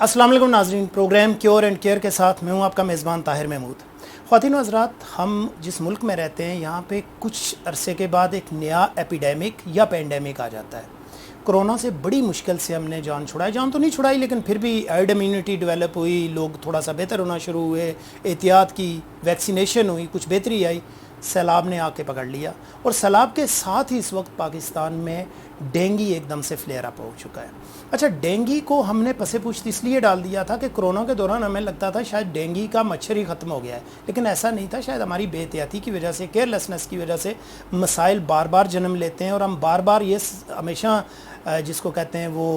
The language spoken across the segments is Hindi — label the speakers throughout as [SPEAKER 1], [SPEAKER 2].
[SPEAKER 1] अस्सलाम वालेकुम नाज़रीन, प्रोग्राम क्योर एंड केयर के साथ मैं हूं आपका मेज़बान ताहिर महमूद। ख़वातीन व हज़रात, हम जिस मुल्क में रहते हैं यहाँ पे कुछ अरसे के बाद एक नया एपिडेमिक या पेंडेमिक आ जाता है। कोरोना से बड़ी मुश्किल से हमने जान छुड़ाई, जान तो नहीं छुड़ाई लेकिन फिर भी हर्ड इम्यूनिटी डेवलप हुई, लोग थोड़ा सा बेहतर होना शुरू हुए, एहतियात की, वैक्सीनेशन हुई, कुछ बेहतरी आई। सैलाब ने आके पकड़ लिया और सैलाब के साथ ही इस वक्त पाकिस्तान में डेंगी एकदम से फ्लेयर अप हो चुका है। अच्छा, डेंगी को हमने पसे पुश्त इसलिए डाल दिया था कि कोरोना के दौरान हमें लगता था शायद डेंगी का मच्छर ही ख़त्म हो गया है, लेकिन ऐसा नहीं था। शायद हमारी बेहतियाती की वजह से, केयरलेसनेस की वजह से मसाइल बार बार जन्म लेते हैं और हम बार बार ये हमेशा जिसको कहते हैं वो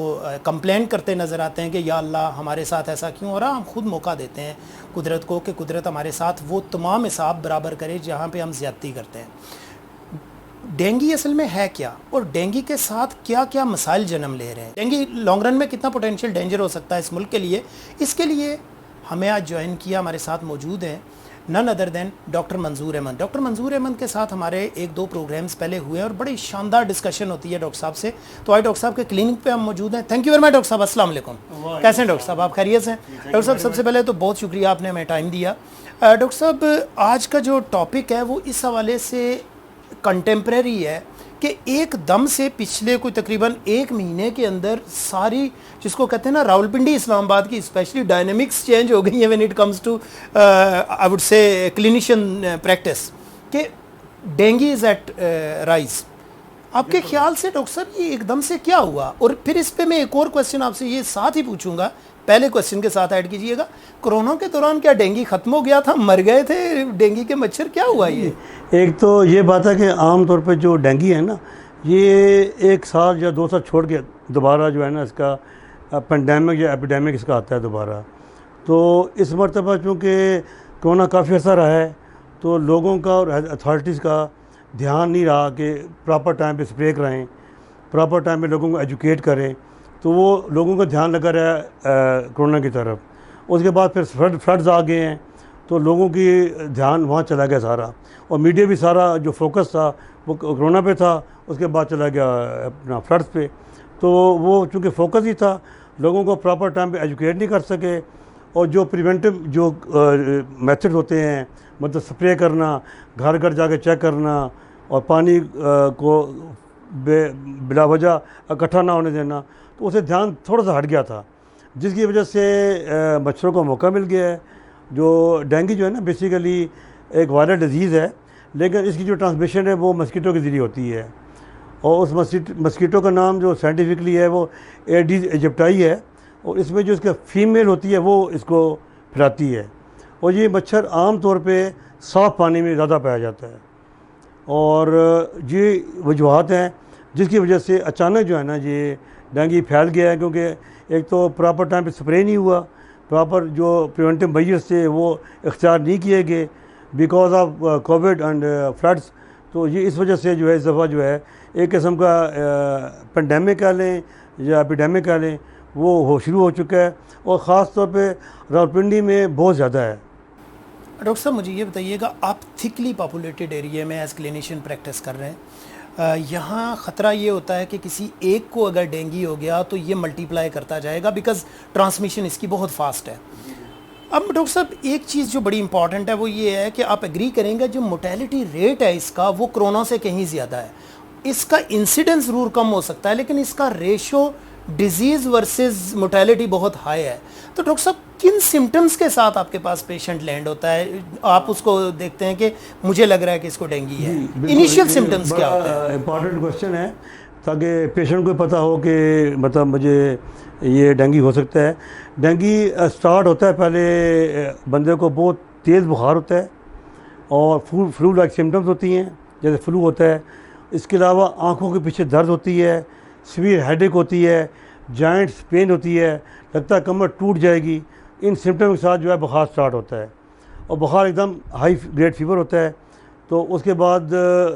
[SPEAKER 1] कंप्लेंट करते नज़र आते हैं कि या अल्लाह हमारे साथ ऐसा क्यों हो रहा। हम खुद मौका देते हैं कुदरत को कि कुदरत हमारे साथ वो तमाम हिसाब बराबर करे जहाँ पे हम ज़्यादती करते हैं। डेंगी असल में है क्या और डेंगी के साथ क्या क्या मसाइल जन्म ले रहे हैं, डेंगी लॉन्ग रन में कितना पोटेंशियल डेंजर हो सकता है इस मुल्क के लिए, इसके लिए हमें आज ज्वाइन किया, हमारे साथ मौजूद हैं नन अदर देन डॉक्टर मंजूर अहमद। डॉक्टर मंजूर अहमद के साथ हमारे एक दो प्रोग्राम्स पहले हुए और बड़ी शानदार डिस्कशन होती है डॉक्टर साहब से। तो आज डॉक्टर साहब के क्लिनिक पे हम मौजूद हैं। Thank you very much doctor साहब। अस्सलाम वालेकुम। कैसे हैं डॉक्टर साहब, आप खैरियत से हैं? डॉक्टर साहब सबसे पहले तो बहुत शुक्रिया, आपने हमें टाइम दिया। डॉक्टर साहब, आज का जो टॉपिक है वो इस हवाले से कंटेम्प्रेरी है कि एकदम से पिछले कोई तकरीबन एक महीने के अंदर सारी जिसको कहते हैं ना रावलपिंडी इस्लामाबाद की स्पेशली डायनेमिक्स चेंज हो गई है when it comes to I would say clinician practice कि डेंगी इज़ एट राइज। आपके ख्याल से डॉक्टर साहब ये एकदम से क्या हुआ? और फिर इस पे मैं एक और क्वेश्चन आपसे ये साथ ही पूछूंगा, पहले क्वेश्चन के साथ ऐड कीजिएगा, कोरोना के दौरान क्या डेंगी ख़त्म हो गया था, मर गए थे डेंगी के मच्छर, क्या हुआ ये?
[SPEAKER 2] एक तो ये बात है कि आम तौर पे जो डेंगी है ना, ये एक साल या 2 साल छोड़ के दोबारा जो है ना इसका पेंडेमिक या एपिडेमिक इसका आता है दोबारा। तो इस मरतबा चूँकि कोरोना काफ़ी अर्सा रहा है तो लोगों का और अथॉरिटीज़ का ध्यान नहीं रहा कि प्रॉपर टाइम पे स्प्रे कराएँ, प्रॉपर टाइम पे लोगों को एजुकेट करें, तो वो लोगों का ध्यान लगा रहा है कोरोना की तरफ। उसके बाद फिर फ्लड्स आ गए हैं तो लोगों की ध्यान वहाँ चला गया सारा, और मीडिया भी सारा जो फोकस था वो कोरोना पे था, उसके बाद चला गया अपना फ्लड्स पे। तो वो चूँकि फोकस ही था, लोगों को प्रॉपर टाइम पे एजुकेट नहीं कर सके, और जो प्रिवेंटिव जो मेथड होते हैं, मतलब स्प्रे करना, घर घर जाके चेक करना और पानी को बिला वजह इकट्ठा ना होने देना, तो उसे ध्यान थोड़ा सा हट गया था, जिसकी वजह से मच्छरों को मौका मिल गया है। जो डेंगू जो है ना बेसिकली एक वायरल डिजीज़ है, लेकिन इसकी जो ट्रांसमिशन है वो मस्कीटो के ज़रिए होती है, और उस मस्कीटो का नाम जो साइंटिफिकली है वो एडिस इजिप्टाई है, और इसमें जो इसका फीमेल होती है वो इसको फैलाती है। और ये मच्छर आम तौर पे साफ़ पानी में ज़्यादा पाया जाता है, और ये वजूहत हैं जिसकी वजह से अचानक जो है ना ये डेंगू फैल गया है, क्योंकि एक तो प्रॉपर टाइम पे स्प्रे नहीं हुआ, प्रॉपर जो प्रिवेंटिव मेजर्स थे वो इख्तियार नहीं किए गए because of Covid and floods. तो ये इस वजह से जो है इस दफ़ा जो है एक किस्म का पेंडेमिक कह लें या एपिडेमिक कह लें वो शुरू हो चुका है, और ख़ास तौर पे रावलपिंडी में बहुत ज़्यादा है।
[SPEAKER 1] डॉक्टर साहब मुझे ये बताइएगा, आप थिकली पॉपुलेटेड एरिया में एज क्लिनिशियन प्रैक्टिस कर रहे हैं, यहाँ ख़तरा ये होता है कि किसी एक को अगर डेंगू हो गया तो ये मल्टीप्लाई करता जाएगा बिकॉज ट्रांसमिशन इसकी बहुत फास्ट है। अब डॉक्टर साहब एक चीज़ जो बड़ी इंपॉर्टेंट है वो ये है कि आप एग्री करेंगे जो मोर्टेलिटी रेट है इसका वो कोरोना से कहीं ज़्यादा है। इसका इंसिडेंस ज़रूर कम हो सकता है लेकिन इसका रेशो डिजीज़ वर्सेस मोर्टेलिटी बहुत हाई है। तो डॉक्टर साहब किन सिम्टम्स के साथ आपके पास पेशेंट लैंड होता है, आप उसको देखते हैं कि मुझे लग रहा है कि इसको डेंगू है, इनिशियल सिम्टम्स क्या होते हैं?
[SPEAKER 2] इंपॉर्टेंट क्वेश्चन है ताकि पेशेंट को पता हो कि मतलब मुझे ये डेंगू हो सकता है। डेंगू स्टार्ट होता है पहले बंदे को बहुत तेज़ बुखार होता है और फ्लू लाइक सिम्टम्स होती हैं, जैसे फ्लू होता है। इसके अलावा आँखों के पीछे दर्द होती है, सीवियर हेडेक होती है, जॉइंट्स पेन होती है, लगता है कमर टूट जाएगी। इन सिम्टम के साथ जो है बुखार स्टार्ट होता है, और बुखार एकदम हाई ग्रेड फीवर होता है। तो उसके बाद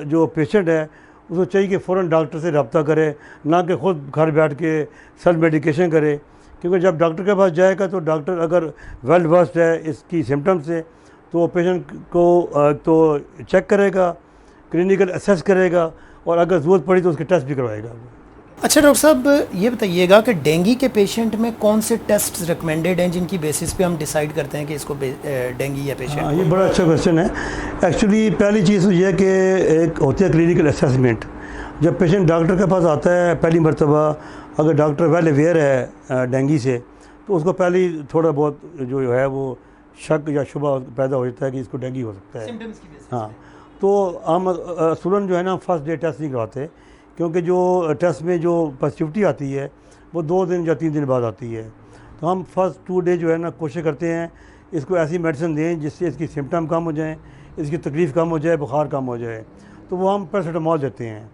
[SPEAKER 2] जो पेशेंट है उसको चाहिए कि फ़ौरन डॉक्टर से रब्ता करे, ना कि ख़ुद घर बैठ के सेल्फ मेडिकेशन करे, क्योंकि जब डॉक्टर के पास जाएगा तो डॉक्टर अगर वेल वर्स्ड है इसकी सिम्टम से तो पेशेंट को तो चेक करेगा, क्लिनिकल असेस करेगा, और अगर ज़रूरत पड़ी तो उसके टेस्ट भी करवाएगा।
[SPEAKER 1] अच्छा डॉक्टर साहब, ये बताइएगा कि डेंगू के पेशेंट में कौन से टेस्ट रिकमेंडेड हैं जिनकी बेसिस पे हम डिसाइड करते हैं कि इसको डेंगू या पेशेंट?
[SPEAKER 2] हाँ, ये बड़ा अच्छा क्वेश्चन है। एक्चुअली पहली चीज़ तो ये है कि एक होती है क्लिनिकल असेसमेंट। जब पेशेंट डॉक्टर के पास आता है पहली मरतबा, अगर डॉक्टर वेल अवेयर है डेंगू से, तो उसको पहले ही थोड़ा बहुत जो है वो शक या शुबा पैदा हो जाता है कि इसको डेंगू हो सकता है।
[SPEAKER 1] सिम्टम्स की बेसिस
[SPEAKER 2] हाँ, तो हम असूलन जो है ना फर्स्ट डे टेस्ट नहीं करवाते, क्योंकि जो टेस्ट में जो पॉजिटिविटी आती है वो 2 दिन या 3 दिन बाद आती है। तो हम फर्स्ट 2 डे जो है ना कोशिश करते हैं इसको ऐसी मेडिसिन दें जिससे इसकी सिम्टम कम हो जाएं, इसकी तकलीफ़ कम हो जाए, बुखार कम हो जाए। तो वो हम पैरासिटामोल देते हैं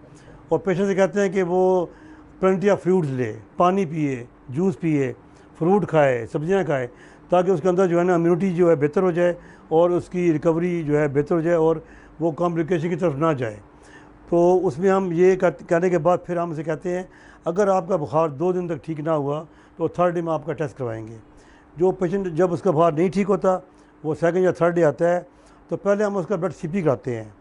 [SPEAKER 2] और पेशेंट से कहते हैं कि वो प्लेंटी ऑफ फ्रूट्स ले, पानी पिए, जूस पिए, फ्रूट खाए, सब्जियां खाए, ताकि उसके अंदर जो है ना इम्यूनिटी जो है बेहतर हो जाए और उसकी रिकवरी जो है बेहतर हो जाए और वो कॉम्प्लिकेशन की तरफ ना जाए। तो उसमें हम ये कहने के बाद फिर हम उसे कहते हैं अगर आपका बुखार 2 दिन तक ठीक ना हुआ तो 3rd डे में आपका टेस्ट करवाएंगे। जो पेशेंट जब उसका बुखार नहीं ठीक होता, वो 2nd या 3rd डे आता है, तो पहले हम उसका ब्लड सीपी कराते हैं।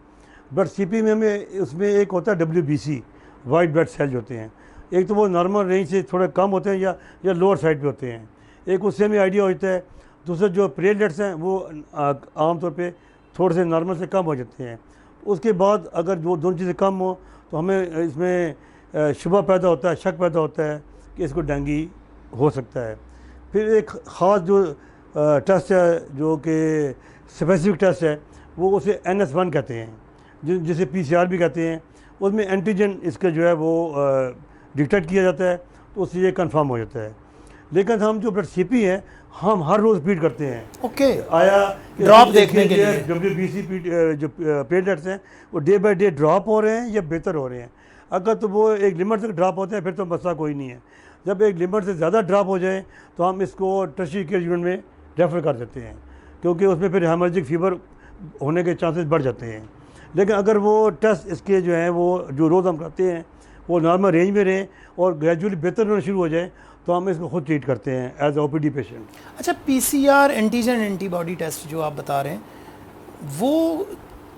[SPEAKER 2] ब्लड सीपी में हमें उसमें एक होता है WBC, वाइट ब्लड सेल्स होते हैं। एक तो वो नॉर्मल रेंज से थोड़े कम होते हैं या लोअर साइड पे होते हैं, एक उससे हमें आइडिया होता है। दूसरे जो प्लेटलेट्स हैं वो आमतौर पे थोड़े से नॉर्मल से कम हो जाते हैं। उसके बाद अगर वो दोनों चीज़ें कम हो तो हमें इसमें शुबा पैदा होता है, शक पैदा होता है कि इसको डेंगू हो सकता है। फिर एक ख़ास जो टेस्ट है जो कि स्पेसिफिक टेस्ट है, वो उसे NS1 कहते हैं, जिसे PCR भी कहते हैं। उसमें एंटीजन इसका जो है वो डिटेक्ट किया जाता है, तो उससे ये कंफर्म हो जाता है। लेकिन हम जो ब्लड सीपी है हम हर रोज़ रिपीट करते हैं।
[SPEAKER 1] ओके,
[SPEAKER 2] आया
[SPEAKER 1] ड्रॉप देखने के लिए
[SPEAKER 2] WBC जो प्लेटलेट्स हैं वो डे बाय डे ड्रॉप हो रहे हैं या बेहतर हो रहे हैं। अगर तो वो एक लिमिट तक ड्रॉप होते हैं फिर तो मसला कोई नहीं है। जब एक लिमिट से ज़्यादा ड्रॉप हो जाए तो हम इसको टर्शियरी केयर यूनिट में रेफ़र कर देते हैं, क्योंकि उसमें फिर हेमरेजिक फीवर होने के चांसेस बढ़ जाते हैं। लेकिन अगर वो टेस्ट इसके जो हैं वो जो रोज़ हम करते हैं वो नॉर्मल रेंज में रहें और ग्रेजुअली बेहतर होना शुरू हो जाए, तो हम इसको खुद ट्रीट करते हैं एज OPD पेशेंट।
[SPEAKER 1] अच्छा, PCR एंटीजन एंटीबॉडी टेस्ट जो आप बता रहे हैं वो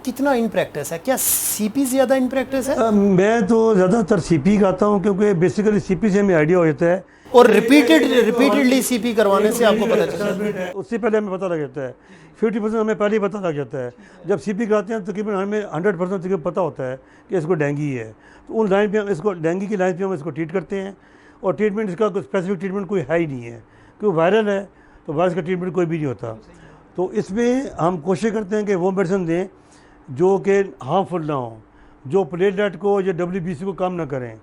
[SPEAKER 1] कितना इन प्रैक्टिस है? क्या CP ज़्यादा इन प्रैक्टिस है?
[SPEAKER 2] मैं तो ज़्यादातर CP करता हूँ, क्योंकि बेसिकली CP से हमें आइडिया हो जाता है
[SPEAKER 1] और रिपीटेडली CP करवाने से आपको पता चलता है?
[SPEAKER 2] उससे पहले हमें पता लग जाता है। 50% हमें पहले ही पता लग जाता है। जब CP कराते हैं तो तकरीबन हमें 100% तकरीबन पता होता है कि इसको डेंगू है। तो उन लाइन पे हम इसको डेंगू की लाइन पे हम इसको ट्रीट करते हैं। और ट्रीटमेंट इसका कोई स्पेसिफिक ट्रीटमेंट कोई है ही नहीं है, क्योंकि वायरल है तो वायरस का ट्रीटमेंट कोई भी नहीं होता। तो इसमें हम कोशिश करते हैं कि वो मेडिसिन दें जो कि हार्मफुल ना हो, जो प्लेटलेट को या WBC को कम ना करें।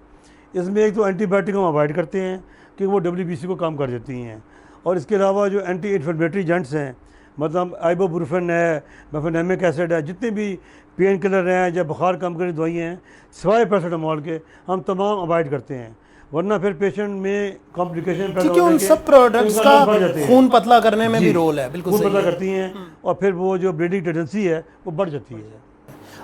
[SPEAKER 2] इसमें एक तो एंटीबायोटिक हम अवॉइड करते हैं कि वो WBC को कम कर देती हैं, और इसके अलावा जो एंटी इन्फ्लेमेटरी एजेंट्स हैं, मतलब आइबोब्रूफेन है, मेफेनेमिक एसिड है, जितने भी पेन किलर हैं या बुखार कम करने दवाइयाँ हैं सिवाय पैरासिटामोल के, हम तमाम अवॉइड करते हैं। वरना फिर पेशेंट में कॉम्प्लिकेशन पैदा
[SPEAKER 1] क्योंकि उन सब प्रोडक्ट्स का खून पतला करने में भी रोल है। बिल्कुल
[SPEAKER 2] खून
[SPEAKER 1] सही
[SPEAKER 2] पतला
[SPEAKER 1] है।
[SPEAKER 2] करती हैं और फिर वो जो ब्लीडिंग टेंडेंसी है वो बढ़ जाती है।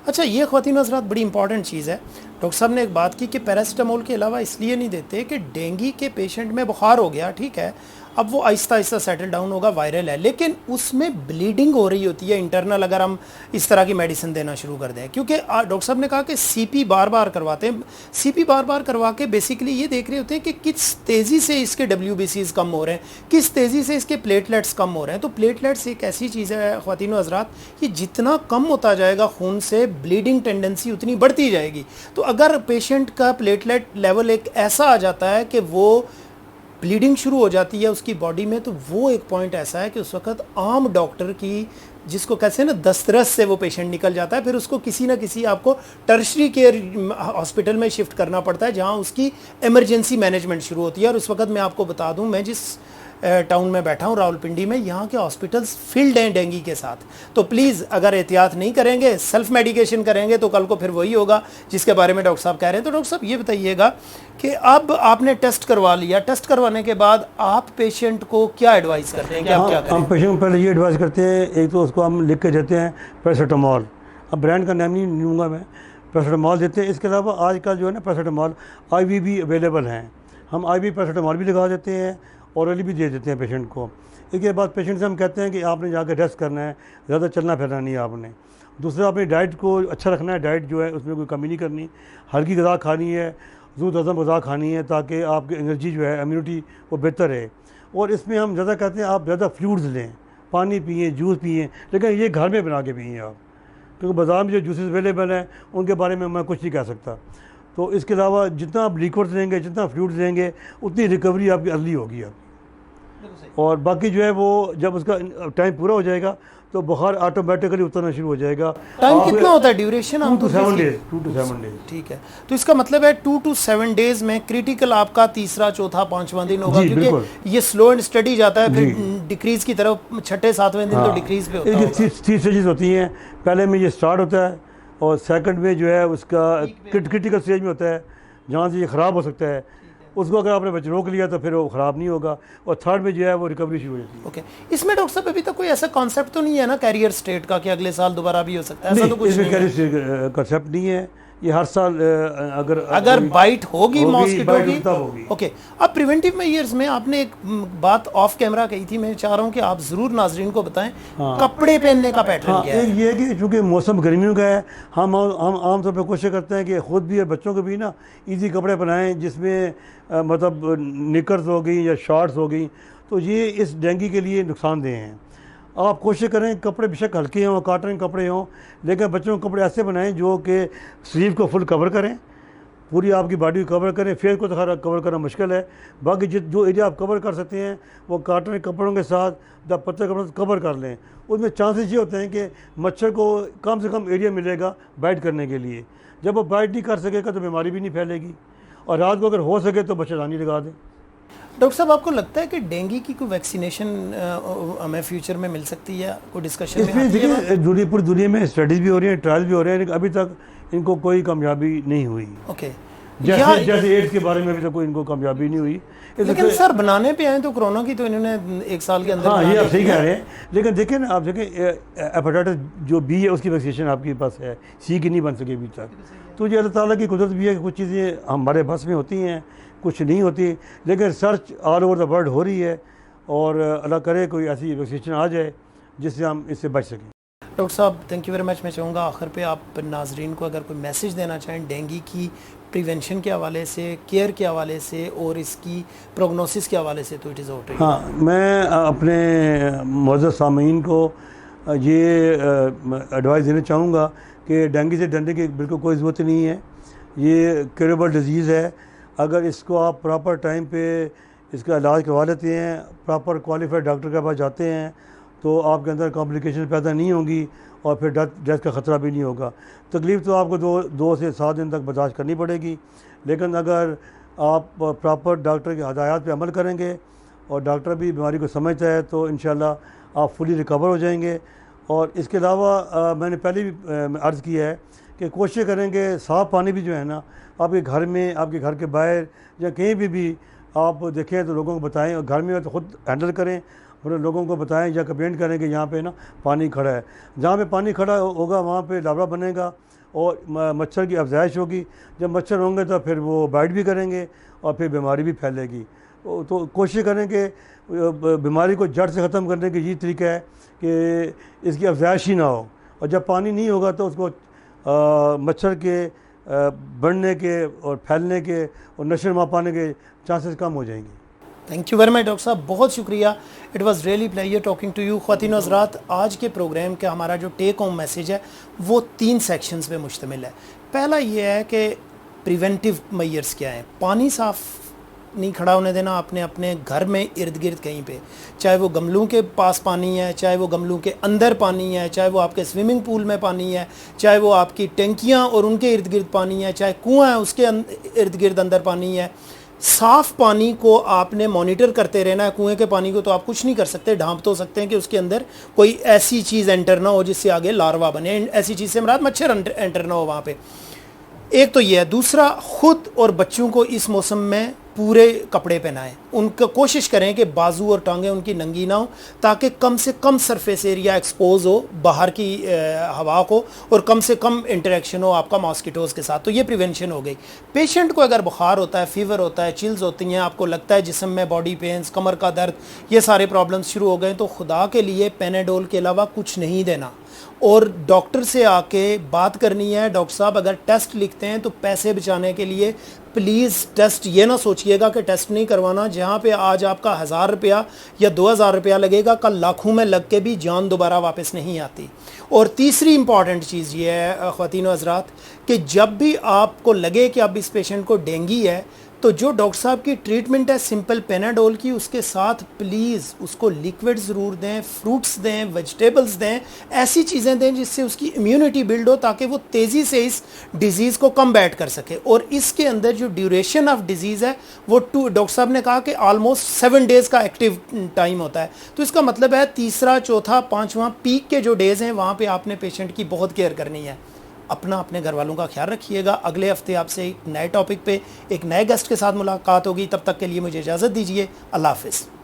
[SPEAKER 1] अच्छा, ये ख्वातीन हज़रात बड़ी इंपॉर्टेंट चीज़ है। डॉक्टर साहब ने एक बात की कि पैरासिटामोल के अलावा इसलिए नहीं देते कि डेंगू के पेशेंट में बुखार हो गया, ठीक है, अब वो आहिस्ता आहिस्ता सेटल डाउन होगा, वायरल है, लेकिन उसमें ब्लीडिंग हो रही होती है इंटरनल, अगर हम इस तरह की मेडिसिन देना शुरू कर दें। क्योंकि डॉक्टर साहब ने कहा कि CP बार बार करवाते हैं। CP बार बार करवा के बेसिकली ये देख रहे होते हैं कि किस तेज़ी से इसके WBCs कम हो रहे हैं, किस तेज़ी से इसके प्लेटलेट्स कम हो रहे हैं। तो प्लेटलेट्स एक ऐसी चीज़ है ख्वातीन हज़रात, कि जितना कम होता जाएगा खून से ब्लीडिंग टेंडेंसी उतनी बढ़ती जाएगी। तो अगर पेशेंट का प्लेटलेट लेवल एक ऐसा आ जाता है कि वो ब्लीडिंग शुरू हो जाती है उसकी बॉडी में, तो वो एक पॉइंट ऐसा है कि उस वक्त आम डॉक्टर की, जिसको कहते हैं ना, दस्तरस से वो पेशेंट निकल जाता है। फिर उसको किसी ना किसी आपको टर्शरी केयर हॉस्पिटल में शिफ्ट करना पड़ता है, जहां उसकी इमरजेंसी मैनेजमेंट शुरू होती है। और उस वक्त मैं आपको बता दूं, मैं जिस टाउन में बैठा हूँ रावलपिंडी में, यहाँ के हॉस्पिटल्स फिल्ड हैं डेंगू के साथ। तो प्लीज़ अगर एहतियात नहीं करेंगे, सेल्फ मेडिकेशन करेंगे, तो कल को फिर वही होगा जिसके बारे में डॉक्टर साहब कह रहे हैं। तो डॉक्टर साहब ये बताइएगा कि अब आपने टेस्ट करवा लिया, टेस्ट करवाने के बाद आप पेशेंट को क्या एडवाइस करते हैं कि आप क्या करें?
[SPEAKER 2] हम पेशेंट को पहले ये एडवाइस करते हैं, एक तो उसको हम लिख के देते हैं पैरासिटामोल। अब ब्रांड का नाम नहीं लूँगा मैं, पैरासिटामोल देते हैं। इसके अलावा आजकल जो है ना पैरासिटामोल IV भी अवेलेबल हैं, हम IV पैरासिटामोल भी लगा देते हैं, औरली भी दे देते हैं पेशेंट को। इसके बाद पेशेंट से हम कहते हैं कि आपने जाकर रेस्ट करना है, ज़्यादा चलना फिरना नहीं है आपने। दूसरा, अपनी डाइट को अच्छा रखना है, डाइट जो है उसमें कोई कमी नहीं करनी, हल्की ग़िज़ा खानी है, ज़ूद हज़म ग़िज़ा खानी है ताकि आपकी एनर्जी जो है, इम्यूनिटी वो बेहतर है। और इसमें हम ज़्यादा कहते हैं आप ज़्यादा फ्लूइड्स लें, पानी पिएँ, जूस पिएँ, लेकिन ये घर में बना के पिएँ आप, क्योंकि बाज़ार में जो जूसेस अवेलेबल हैं उनके बारे में मैं कुछ नहीं कह सकता। तो इसके अलावा जितना आप लिक्विड्स लेंगे, जितना फ्लूइड्स लेंगे, उतनी रिकवरी आपकी अर्ली होगी आपकी। और बाकी जो है वो जब उसका टाइम पूरा हो जाएगा तो बुखार ऑटोमेटिकली उतरना शुरू हो जाएगा।
[SPEAKER 1] टाइम कितना होता है, duration?
[SPEAKER 2] 2 to 7 days, 2 to 7 days.
[SPEAKER 1] ठीक है, तो इसका मतलब है 2 to 7 डेज में क्रिटिकल आपका तीसरा, चौथा, पांचवा दिन होगा, क्योंकि ये स्लो एंड स्टडी जाता है, फिर डिक्रीज की तरफ छठे सातवें दिन तो डिक्रीज पे होता है।
[SPEAKER 2] 3 स्टेजेस होती हैं, पहले में ये स्टार्ट होता है और सेकंड में जो है उसका क्रिटिकल स्टेज में होता है जहाँ से ये ख़राब हो सकता है। उसको अगर आपने बच रोक लिया तो फिर वो ख़राब नहीं होगा, और थर्ड में जो है वो रिकवरी शुरू हो जाती है।
[SPEAKER 1] ओके, इसमें डॉक्टर साहब अभी तक कोई ऐसा कॉन्सेप्ट तो नहीं है ना कैरियर स्टेट का कि अगले साल दोबारा भी हो सकता है? ऐसा तो कुछ नहीं,
[SPEAKER 2] कैरियर स्टेट कॉन्सेप्ट नहीं है। ये हर साल
[SPEAKER 1] अगर बाइट होगी मॉस्किटो की
[SPEAKER 2] होगी।
[SPEAKER 1] ओके, अब प्रिवेंटिव मेजर्स में आपने एक बात ऑफ कैमरा कही थी, मैं चाह रहा हूँ कि आप ज़रूर नाजरीन को बताएं। कपड़े पहनने का पैटर्न क्या है?
[SPEAKER 2] ये कि चूँकि मौसम गर्मियों का है, हम आमतौर पर कोशिश करते हैं कि ख़ुद भी और बच्चों को भी ना ईजी कपड़े पहनाएं, जिसमें मतलब निकर्स हो गई या शॉर्ट्स हो गई, तो ये इस डेंगू के लिए नुकसानदेह हैं। आप कोशिश करें कपड़े बेशक हल्के हों, कॉटन कपड़े हों, लेकिन बच्चों को कपड़े ऐसे बनाएं जो कि स्लीव को फुल कवर करें, पूरी आपकी बॉडी को कवर करें। फेस को तो खैर कवर करना मुश्किल है, बाकी जो एरिया आप कवर कर सकते हैं वो कॉटन कपड़ों के साथ या पत्ते कपड़ों से कवर कर लें। उसमें चांसेस ये होते हैं कि मच्छर को कम से कम एरिया मिलेगा बाइट करने के लिए। जब वो बाइट नहीं कर सकेगा तो बीमारी भी नहीं फैलेगी, और रात को अगर हो सके तो मच्छरदानी लगा दें।
[SPEAKER 1] डॉक्टर साहब, आपको लगता है कि डेंगू की कोई वैक्सीनेशन हमें फ्यूचर में मिल सकती है? कोई डिस्कशन में आती है?
[SPEAKER 2] पूरी दुनिया में स्टडीज़ भी हो रही हैं, ट्रायल भी हो रहे हैं, लेकिन अभी तक इनको कोई कामयाबी नहीं हुई।
[SPEAKER 1] ओके,
[SPEAKER 2] जैसे एड्स के बारे में अभी तक कोई इनको कामयाबी नहीं हुई।
[SPEAKER 1] लेकिन सर बनाने पे आए तो कोरोना की तो इन्होंने 1 साल के अंदर।
[SPEAKER 2] हाँ, ये आप सही कह रहे हैं, लेकिन देखें ना, आप देखें हेपेटाइटिस जो बी है उसकी वैक्सीनेशन आपके पास है, सी की नहीं बन सकी अभी तक। तो ये अल्लाह ताला की कुदरत भी है कि कुछ चीज़ें हमारे बस में होती हैं, कुछ नहीं होती, लेकिन research all over the world हो रही है, और अल्लाह करे कोई ऐसी वैक्सीनेशन आ जाए जिससे हम इससे बच सकें।
[SPEAKER 1] डॉक्टर साहब, थैंक यू वेरी मच। मैं चाहूँगा आखिर पे आप नाजरीन को अगर कोई मैसेज देना चाहें डेंगू की प्रिवेंशन के हवाले से, केयर के हवाले से और इसकी प्रोग्नोसिस के हवाले से, तो इट इज़ आउट।
[SPEAKER 2] हाँ, मैं अपने मुअज़्ज़ज़ सामीन को ये एडवाइस देना चाहूँगा कि डेंगू से डरने की बिल्कुल कोई ज़रूरत नहीं है। ये क्यूरेबल डिजीज़ है। अगर इसको आप प्रॉपर टाइम पे इसका इलाज करवा लेते हैं, प्रॉपर क्वालिफाइड डॉक्टर के पास जाते हैं, तो आपके अंदर कॉम्प्लिकेशन पैदा नहीं होंगी और फिर डेथ का ख़तरा भी नहीं होगा। तकलीफ़ तो आपको 2 से 7 दिन तक बर्दाश्त करनी पड़ेगी, लेकिन अगर आप प्रॉपर डॉक्टर की हदायत पे अमल करेंगे और डॉक्टर भी बीमारी को समझता है तो इंशाल्लाह आप फुली रिकवर हो जाएंगे। और इसके अलावा मैंने पहले भी अर्ज़ किया है कि कोशिश करेंगे साफ़ पानी भी जो है ना, आपके घर में, आपके घर के बाहर या कहीं भी आप देखें तो लोगों को बताएं, और घर में तो ख़ुद हैंडल करें और लोगों को बताएं या कंप्लेंट करें कि यहाँ पे ना पानी खड़ा है। जहाँ पे पानी खड़ा होगा वहाँ पे लार्वा बनेगा और मच्छर की अफजाइश होगी। जब मच्छर होंगे तो फिर वो बाइट भी करेंगे और फिर बीमारी भी फैलेगी। तो कोशिश करें कि बीमारी को जड़ से ख़त्म करने का ये तरीका है कि इसकी अफजाइश ही ना हो, और जब पानी नहीं होगा तो उसको मच्छर के बढ़ने के और फैलने के और नशर पाने के चांसेस कम हो जाएंगे।
[SPEAKER 1] Thank you very much doctor साहब, बहुत शुक्रिया। It was really pleasure talking to you. ख्वातीन हज़रात, आज के प्रोग्राम का हमारा जो टेक होम मैसेज है वो 3 सेक्शंस पे मुश्तमिल है। पहला ये है कि प्रिवेंटिव मेजर्स क्या हैं। पानी साफ़ नहीं खड़ा होने देना आपने अपने घर में इर्द गिर्द कहीं पे, चाहे वो गमलों के पास पानी है, चाहे वो गमलों के अंदर पानी है, चाहे वो आपके स्विमिंग पूल में पानी है, चाहे वो आपकी टंकियाँ और उनके इर्द गिर्द पानी है, चाहे कुआँ है उसके इर्द गिर्द अंदर पानी है। साफ़ पानी को आपने मॉनिटर करते रहना है। कुएं के पानी को तो आप कुछ नहीं कर सकते, ढांप तो सकते हैं कि उसके अंदर कोई ऐसी चीज़ एंटर ना हो जिससे आगे लार्वा बने। ऐसी चीज़ से मुराद मच्छर एंटर ना हो वहाँ पे। एक तो ये है। दूसरा, ख़ुद और बच्चों को इस मौसम में पूरे कपड़े पहनाएं। उनका कोशिश करें कि बाजू और टांगें उनकी नंगी ना हो, ताकि कम से कम सरफेस एरिया एक्सपोज हो बाहर की हवा को, और कम से कम इंटरेक्शन हो आपका मॉस्किटोज़ के साथ। तो ये प्रिवेंशन हो गई। पेशेंट को अगर बुखार होता है, फीवर होता है, चिल्स होती हैं, आपको लगता है जिस्म में बॉडी पेन्स, कमर का दर्द, ये सारे प्रॉब्लम्स शुरू हो गए, तो खुदा के लिए पेनाडोल के अलावा कुछ नहीं देना। और डॉक्टर से आके बात करनी है। डॉक्टर साहब अगर टेस्ट लिखते हैं तो पैसे बचाने के लिए प्लीज़ टेस्ट ये ना सोचिएगा कि टेस्ट नहीं करवाना। जहाँ पे आज आपका 1000 रुपया या 2000 रुपया लगेगा, कल लाखों में लग के भी जान दोबारा वापस नहीं आती। और तीसरी इंपॉर्टेंट चीज़ ये है ख़वातीन व हज़रात कि जब भी आपको लगे कि अब इस पेशेंट को डेंगू है, तो जो डॉक्टर साहब की ट्रीटमेंट है सिंपल पेनाडोल की, उसके साथ प्लीज़ उसको लिक्विड ज़रूर दें, फ्रूट्स दें, वेजिटेबल्स दें, ऐसी चीज़ें दें जिससे उसकी इम्यूनिटी बिल्ड हो ताकि वो तेज़ी से इस डिज़ीज़ को कम्बैट कर सके। और इसके अंदर जो ड्यूरेशन ऑफ डिज़ीज़ है वो डॉक्टर साहब ने कहा कि ऑलमोस्ट 7 डेज़ का एक्टिव टाइम होता है। तो इसका मतलब है तीसरा, चौथा, पाँचवां पीक के जो डेज़ हैं वहाँ पर आपने पेशेंट की बहुत केयर करनी है। अपने घर वालों का ख्याल रखिएगा। अगले हफ्ते आपसे एक नए टॉपिक पे एक नए गेस्ट के साथ मुलाकात होगी। तब तक के लिए मुझे इजाज़त दीजिए। अल्लाह हाफ़िज़।